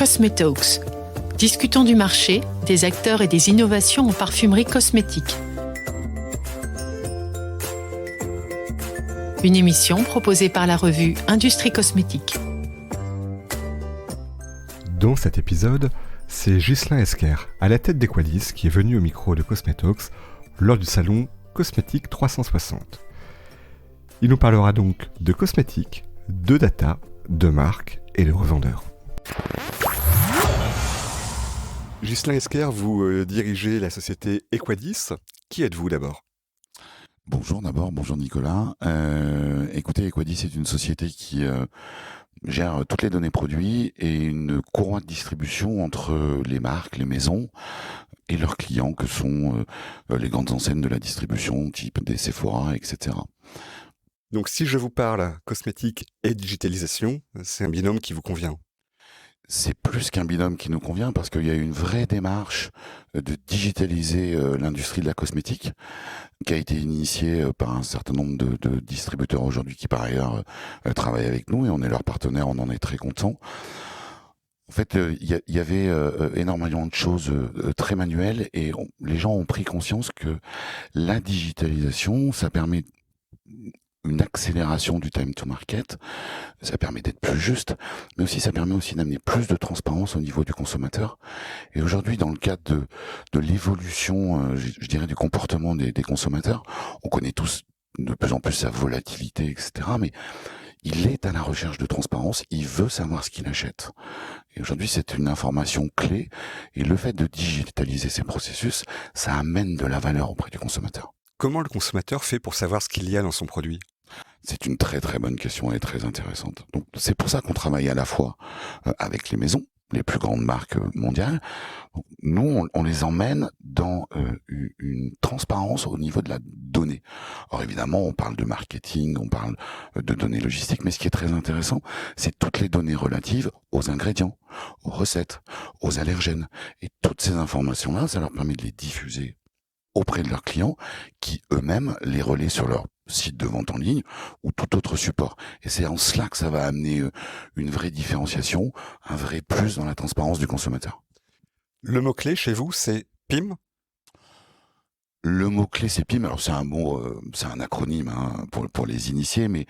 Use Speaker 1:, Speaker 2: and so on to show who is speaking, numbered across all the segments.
Speaker 1: Cosmetalks. Discutons du marché, des acteurs et des innovations en parfumerie cosmétique. Une émission proposée par la revue Industrie Cosmétique.
Speaker 2: Dans cet épisode, c'est Ghislain Esquer, à la tête d'Equadis, qui est venu au micro de Cosmetalks lors du salon Cosmétique 360. Il nous parlera donc de cosmétique, de data, de marque et de revendeurs. Ghislain Esquer, vous dirigez la société Equadis. Qui êtes-vous d'abord ?
Speaker 3: Bonjour Nicolas. Écoutez, Equadis est une société qui gère toutes les données produits et une courroie de distribution entre les marques, les maisons et leurs clients que sont les grandes enseignes de la distribution, type des Sephora, etc.
Speaker 2: Donc si je vous parle cosmétique et digitalisation, c'est un binôme qui vous convient ?
Speaker 3: C'est plus qu'un binôme qui nous convient parce qu'il y a une vraie démarche de digitaliser l'industrie de la cosmétique qui a été initiée par un certain nombre de distributeurs aujourd'hui qui par ailleurs travaillent avec nous et on est leur partenaire, on en est très contents. En fait, il y avait énormément de choses très manuelles et les gens ont pris conscience que la digitalisation, ça permet une accélération du time to market, ça permet d'être plus juste, mais aussi ça permet aussi d'amener plus de transparence au niveau du consommateur. Et aujourd'hui, dans le cadre de l'évolution, je dirais, du comportement des consommateurs, on connaît tous de plus en plus sa volatilité, etc. Mais il est à la recherche de transparence, il veut savoir ce qu'il achète. Et aujourd'hui, c'est une information clé, et le fait de digitaliser ces processus, ça amène de la valeur auprès du consommateur.
Speaker 2: Comment le consommateur fait pour savoir ce qu'il y a dans son produit ?
Speaker 3: C'est une très très bonne question et très intéressante. Donc c'est pour ça qu'on travaille à la fois avec les maisons, les plus grandes marques mondiales. Donc, nous, on les emmène dans une transparence au niveau de la donnée. Alors évidemment, on parle de marketing, on parle de données logistiques, mais ce qui est très intéressant, c'est toutes les données relatives aux ingrédients, aux recettes, aux allergènes. Et toutes ces informations-là, ça leur permet de les diffuser auprès de leurs clients qui eux-mêmes les relaient sur leur site de vente en ligne ou tout autre support. Et c'est en cela que ça va amener une vraie différenciation, un vrai plus dans la transparence du consommateur.
Speaker 2: Le mot-clé chez vous, c'est PIM ?
Speaker 3: Le mot-clé, c'est PIM. Alors c'est un mot, c'est un acronyme pour les initiés, mais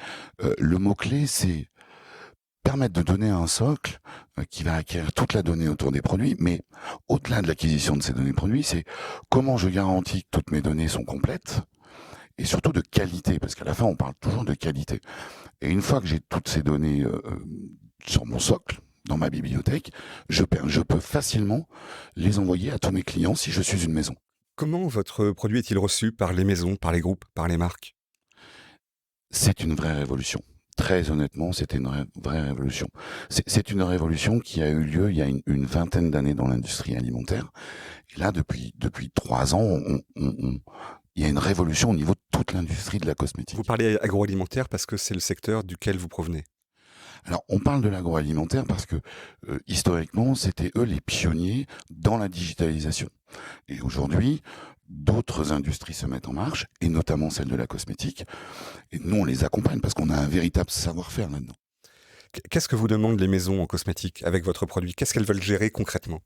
Speaker 3: le mot-clé, c'est permettre de donner un socle qui va acquérir toute la donnée autour des produits, mais au-delà de l'acquisition de ces données produits, c'est comment je garantis que toutes mes données sont complètes et surtout de qualité, parce qu'à la fin, on parle toujours de qualité. Et une fois que j'ai toutes ces données sur mon socle, dans ma bibliothèque, je peux facilement les envoyer à tous mes clients si je suis une maison.
Speaker 2: Comment votre produit est-il reçu par les maisons, par les groupes, par les marques ?
Speaker 3: C'est une vraie révolution. Très honnêtement, c'était une vraie révolution. C'est une révolution qui a eu lieu il y a une vingtaine d'années dans l'industrie alimentaire. Et là, depuis 3 ans, il y a une révolution au niveau de toute l'industrie de la cosmétique.
Speaker 2: Vous parlez agroalimentaire parce que c'est le secteur duquel vous provenez.
Speaker 3: Alors, on parle de l'agroalimentaire parce que, historiquement, c'était eux les pionniers dans la digitalisation. Et aujourd'hui, d'autres industries se mettent en marche, et notamment celle de la cosmétique. Et nous, on les accompagne parce qu'on a un véritable savoir-faire là-dedans.
Speaker 2: Qu'est-ce que vous demandent les maisons en cosmétique avec votre produit ? Qu'est-ce qu'elles veulent gérer concrètement ?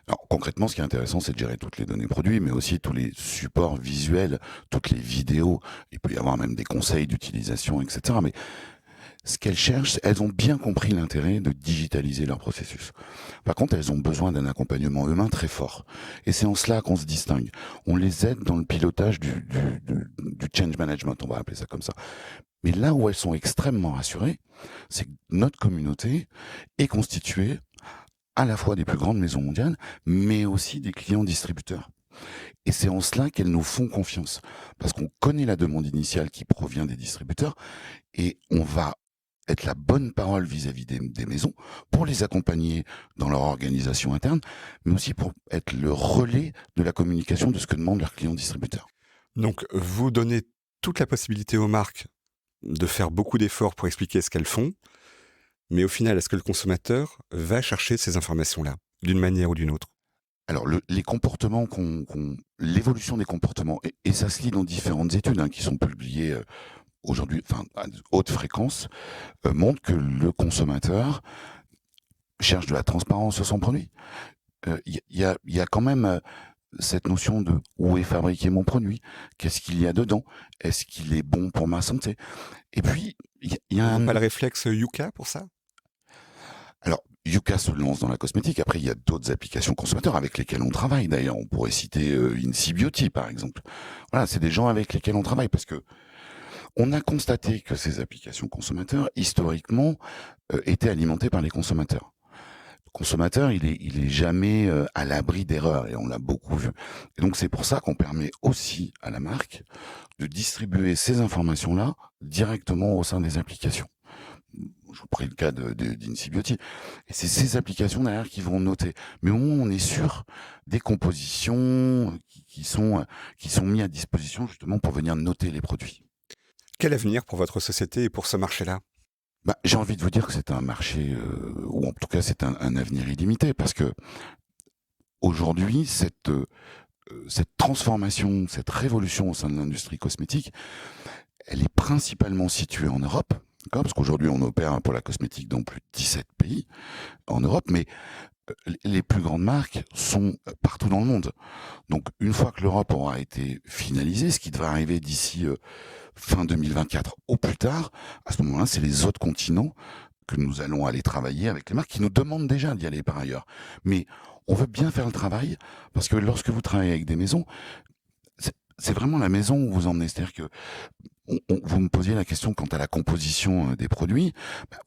Speaker 3: Alors, concrètement, ce qui est intéressant, c'est de gérer toutes les données produits, mais aussi tous les supports visuels, toutes les vidéos. Il peut y avoir même des conseils d'utilisation, etc. Mais ce qu'elles cherchent, elles ont bien compris l'intérêt de digitaliser leur processus. Par contre, elles ont besoin d'un accompagnement humain très fort. Et c'est en cela qu'on se distingue. On les aide dans le pilotage du change management, on va appeler ça comme ça. Mais là où elles sont extrêmement rassurées, c'est que notre communauté est constituée à la fois des plus grandes maisons mondiales, mais aussi des clients distributeurs. Et c'est en cela qu'elles nous font confiance. Parce qu'on connaît la demande initiale qui provient des distributeurs et on va être la bonne parole vis-à-vis des maisons pour les accompagner dans leur organisation interne, mais aussi pour être le relais de la communication de ce que demandent leurs clients distributeurs.
Speaker 2: Donc, vous donnez toute la possibilité aux marques de faire beaucoup d'efforts pour expliquer ce qu'elles font, mais au final, est-ce que le consommateur va chercher ces informations-là, d'une manière ou d'une autre ?
Speaker 3: Alors, les comportements l'évolution des comportements, et ça se lit dans différentes études qui sont publiées aujourd'hui, à haute fréquence, montre que le consommateur cherche de la transparence sur son produit. Il y a quand même cette notion de où est fabriqué mon produit, qu'est-ce qu'il y a dedans, est-ce qu'il est bon pour ma santé. Et puis, il y a
Speaker 2: Pas le réflexe Yuka pour ça?
Speaker 3: Alors, Yuka se lance dans la cosmétique. Après, il y a d'autres applications consommateurs avec lesquelles on travaille. D'ailleurs, on pourrait citer Incy Beauty, par exemple. Voilà, c'est des gens avec lesquels on travaille parce que on a constaté que ces applications consommateurs, historiquement, étaient alimentées par les consommateurs. Le consommateur, il est jamais à l'abri d'erreurs et on l'a beaucoup vu. Et donc, c'est pour ça qu'on permet aussi à la marque de distribuer ces informations-là directement au sein des applications. Je vous prie le cas d'Incy Beauty. Et c'est ces applications derrière qui vont noter. Mais au moins, on est sûr des compositions qui sont mis à disposition justement pour venir noter les produits.
Speaker 2: Quel avenir pour votre société et pour ce marché-là?
Speaker 3: J'ai envie de vous dire que c'est un marché, ou en tout cas c'est un avenir illimité, parce que aujourd'hui, cette transformation, cette révolution au sein de l'industrie cosmétique, elle est principalement située en Europe, d'accord, parce qu'aujourd'hui on opère pour la cosmétique dans plus de 17 pays en Europe, mais les plus grandes marques sont partout dans le monde. Donc une fois que l'Europe aura été finalisée, ce qui devrait arriver d'ici fin 2024 au plus tard, à ce moment-là, c'est les autres continents que nous allons aller travailler avec les marques qui nous demandent déjà d'y aller par ailleurs. Mais on veut bien faire le travail parce que lorsque vous travaillez avec des maisons, c'est vraiment la maison où vous emmenez. C'est-à-dire que vous me posiez la question quant à la composition des produits.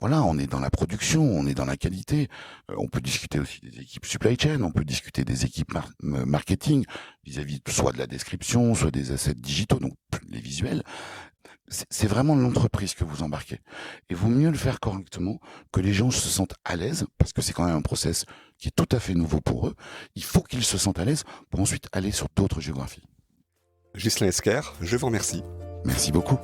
Speaker 3: Voilà, on est dans la production, on est dans la qualité. On peut discuter aussi des équipes supply chain, on peut discuter des équipes marketing vis-à-vis soit de la description, soit des assets digitaux, donc les visuels. C'est vraiment l'entreprise que vous embarquez. Et vaut mieux le faire correctement, que les gens se sentent à l'aise, parce que c'est quand même un process qui est tout à fait nouveau pour eux. Il faut qu'ils se sentent à l'aise pour ensuite aller sur d'autres géographies.
Speaker 2: Ghislain Esquer, je vous remercie.
Speaker 3: Merci beaucoup.